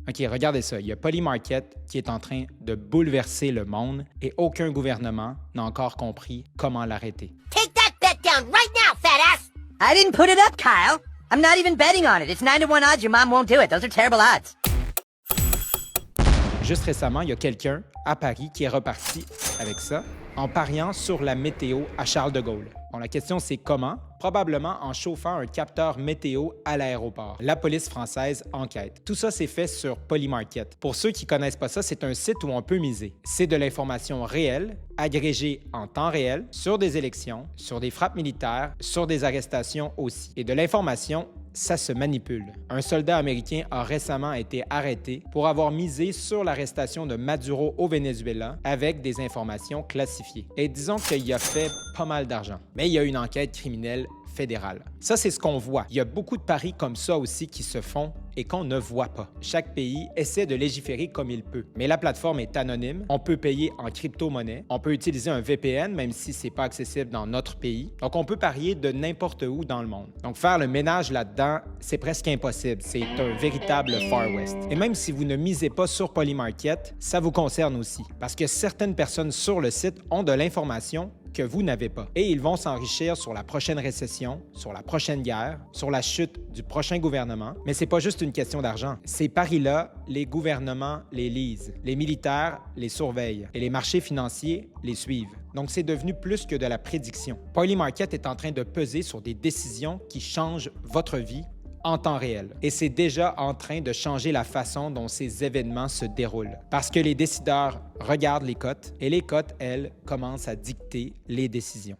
OK, regardez ça. Il y a Polymarket qui est en train de bouleverser le monde et aucun gouvernement n'a encore compris comment l'arrêter. Take that bet down right now, fat ass! I didn't put it up, Kyle. I'm not even betting on it. It's 9 to 1 odds your mom won't do it. Those are terrible odds. Juste récemment, il y a quelqu'un à Paris qui est reparti avec ça en pariant sur la météo à Charles de Gaulle. Bon, la question, c'est comment? Probablement en chauffant un capteur météo à l'aéroport. La police française enquête. Tout ça, c'est fait sur Polymarket. Pour ceux qui ne connaissent pas ça, c'est un site où on peut miser. C'est de l'information réelle, agrégée en temps réel, sur des élections, sur des frappes militaires, sur des arrestations aussi. Et de l'information, ça se manipule. Un soldat américain a récemment été arrêté pour avoir misé sur l'arrestation de Maduro au Venezuela avec des informations classifiées. Et disons qu'il a fait pas mal d'argent. Mais il y a une enquête criminelle fédérale. Ça, c'est ce qu'on voit. Il y a beaucoup de paris comme ça aussi qui se font et qu'on ne voit pas. Chaque pays essaie de légiférer comme il peut. Mais la plateforme est anonyme. On peut payer en crypto-monnaie. On peut utiliser un VPN, même si ce n'est pas accessible dans notre pays. Donc, on peut parier de n'importe où dans le monde. Donc, faire le ménage là-dedans, c'est presque impossible. C'est un véritable Far West. Et même si vous ne misez pas sur Polymarket, ça vous concerne aussi. Parce que certaines personnes sur le site ont de l'information que vous n'avez pas. Et ils vont s'enrichir sur la prochaine récession, sur la prochaine guerre, sur la chute du prochain gouvernement. Mais c'est pas juste une question d'argent. Ces paris-là, les gouvernements les lisent, les militaires les surveillent et les marchés financiers les suivent. Donc, c'est devenu plus que de la prédiction. Polymarket est en train de peser sur des décisions qui changent votre vie en temps réel. Et c'est déjà en train de changer la façon dont ces événements se déroulent. Parce que les décideurs regardent les cotes et les cotes, elles, commencent à dicter les décisions.